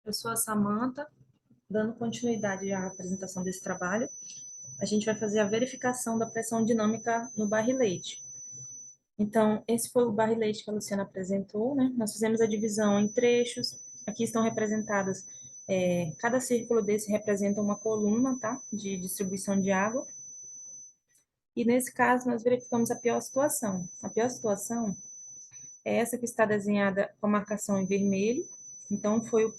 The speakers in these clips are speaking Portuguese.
Eu sou a Samanta, dando continuidade à apresentação desse trabalho. A gente vai fazer a verificação da pressão dinâmica no barrilete. Então, esse foi o barrilete que a Luciana apresentou, né? Nós fizemos a divisão em trechos. Aqui estão representadas, cada círculo desse representa uma coluna, tá? De distribuição de água. E nesse caso, nós verificamos a pior situação. A pior situação é essa que está desenhada com a marcação em vermelho. Então, foi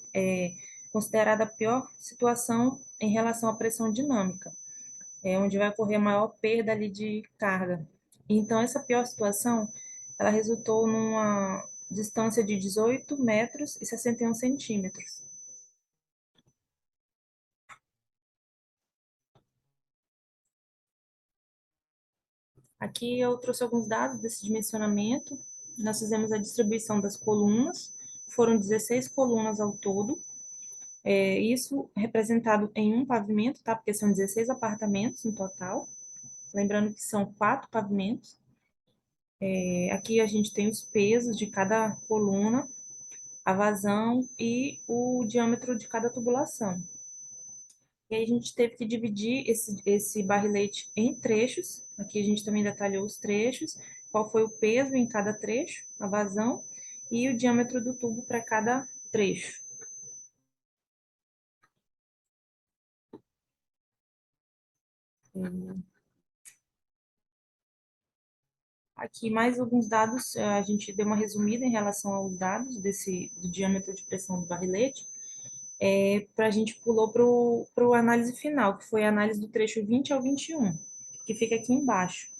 considerada a pior situação em relação à pressão dinâmica, onde vai ocorrer a maior perda ali de carga. Então, essa pior situação, ela resultou numa distância de 18 metros e 61 centímetros. Aqui eu trouxe alguns dados desse dimensionamento. Nós fizemos a distribuição das colunas, foram 16 colunas ao todo. Isso representado em um pavimento, tá? Porque são 16 apartamentos no total. Lembrando que são 4 pavimentos. Aqui a gente tem os pesos de cada coluna, a vazão e o diâmetro de cada tubulação. E aí a gente teve que dividir esse barrilete em trechos. Aqui a gente também detalhou os trechos, qual foi o peso em cada trecho, a vazão, e o diâmetro do tubo para cada trecho. Aqui mais alguns dados, a gente deu uma resumida em relação aos dados do diâmetro de pressão do barrilete. A gente pulou para o análise final, que foi a análise do trecho 20 ao 21, que fica aqui embaixo,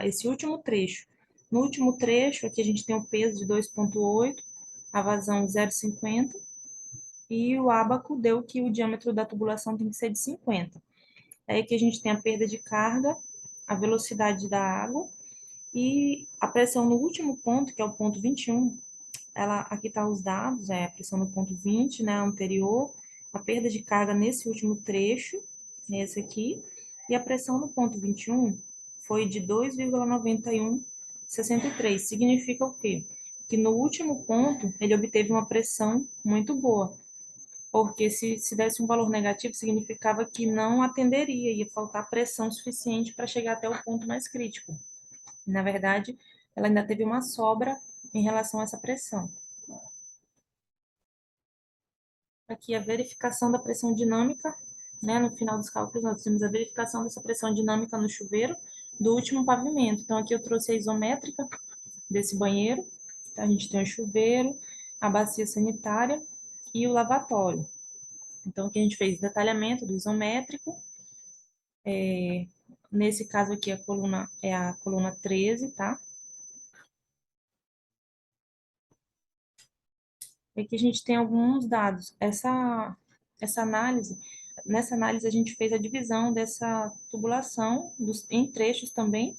esse último trecho. No último trecho, aqui a gente tem o peso de 2,8, a vazão 0,50, e o ábaco deu que o diâmetro da tubulação tem que ser de 50. Aí aqui a gente tem a perda de carga, a velocidade da água, e a pressão no último ponto, que é o ponto 21, aqui está os dados, a pressão no ponto 20, né, anterior, a perda de carga nesse último trecho, nesse aqui, e a pressão no ponto 21 foi de 2,9163. Significa o quê? Que no último ponto ele obteve uma pressão muito boa, porque se desse um valor negativo, significava que não atenderia, ia faltar pressão suficiente para chegar até o ponto mais crítico. Na verdade, ela ainda teve uma sobra em relação a essa pressão. Aqui a verificação da pressão dinâmica, né? No final dos cálculos, nós temos a verificação dessa pressão dinâmica no chuveiro do último pavimento. Então, aqui eu trouxe a isométrica desse banheiro. Então, a gente tem o chuveiro, a bacia sanitária e o lavatório. Então, aqui a gente fez detalhamento do isométrico. Nesse caso aqui, a coluna é a coluna 13, tá? E aqui a gente tem alguns dados. Nessa análise a gente fez a divisão dessa tubulação em trechos também.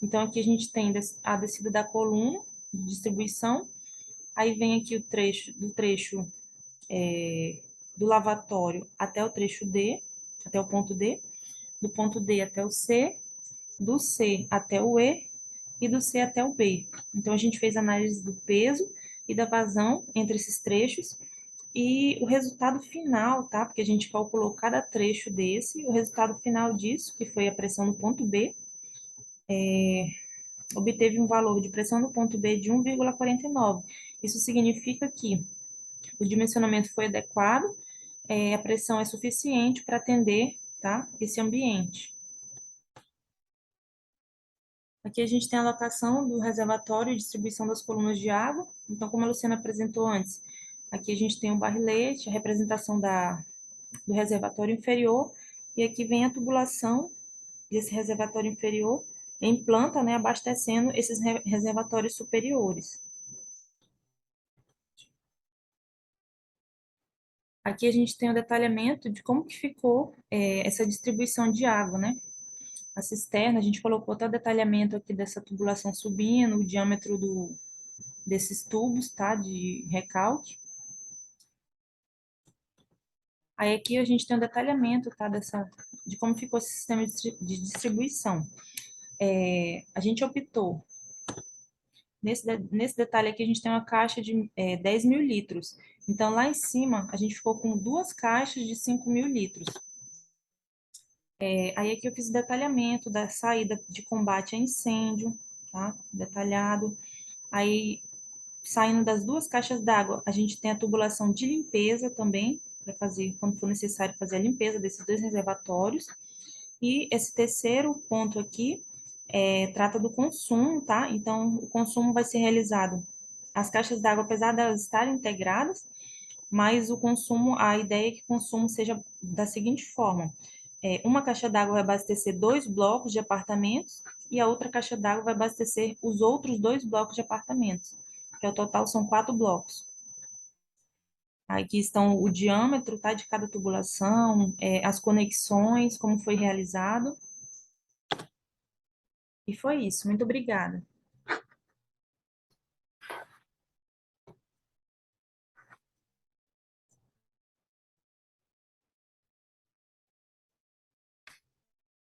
Então, aqui a gente tem a descida da coluna de distribuição, aí vem aqui do trecho do lavatório até o trecho D, até o ponto D, do ponto D até o C, do C até o E e do C até o B. Então, a gente fez análise do peso e da vazão entre esses trechos e o resultado final, tá? Porque a gente calculou cada trecho desse, o resultado final disso, que foi a pressão no ponto B, obteve um valor de pressão no ponto B de 1,49. Isso significa que o dimensionamento foi adequado, a pressão é suficiente para atender, tá, esse ambiente. Aqui a gente tem a alocação do reservatório e distribuição das colunas de água. Então, como a Luciana apresentou antes, aqui a gente tem o barrilete, a representação do reservatório inferior, e aqui vem a tubulação desse reservatório inferior em planta, né, abastecendo esses reservatórios superiores. Aqui a gente tem o detalhamento de como que ficou essa distribuição de água, né? A cisterna, a gente colocou todo o detalhamento aqui dessa tubulação subindo, o diâmetro desses tubos, tá, de recalque. Aí aqui a gente tem um detalhamento, tá, de como ficou esse sistema de distribuição. A gente optou Nesse detalhe aqui, a gente tem uma caixa de 10 mil litros. Então, lá em cima, a gente ficou com duas caixas de 5 mil litros. Aí aqui eu fiz o detalhamento da saída de combate a incêndio, tá? Detalhado. Aí, saindo das duas caixas d'água, a gente tem a tubulação de limpeza também, para fazer, quando for necessário, fazer a limpeza desses dois reservatórios. E esse terceiro ponto aqui trata do consumo, tá? Então, o consumo vai ser realizado. As caixas d'água, apesar de elas estarem integradas, mas o consumo, a ideia é que o consumo seja da seguinte forma: uma caixa d'água vai abastecer 2 blocos de apartamentos e a outra caixa d'água vai abastecer os outros 2 blocos de apartamentos, que ao total são 4 blocos. Aqui estão o diâmetro, tá, de cada tubulação, as conexões, como foi realizado. E foi isso. Muito obrigada.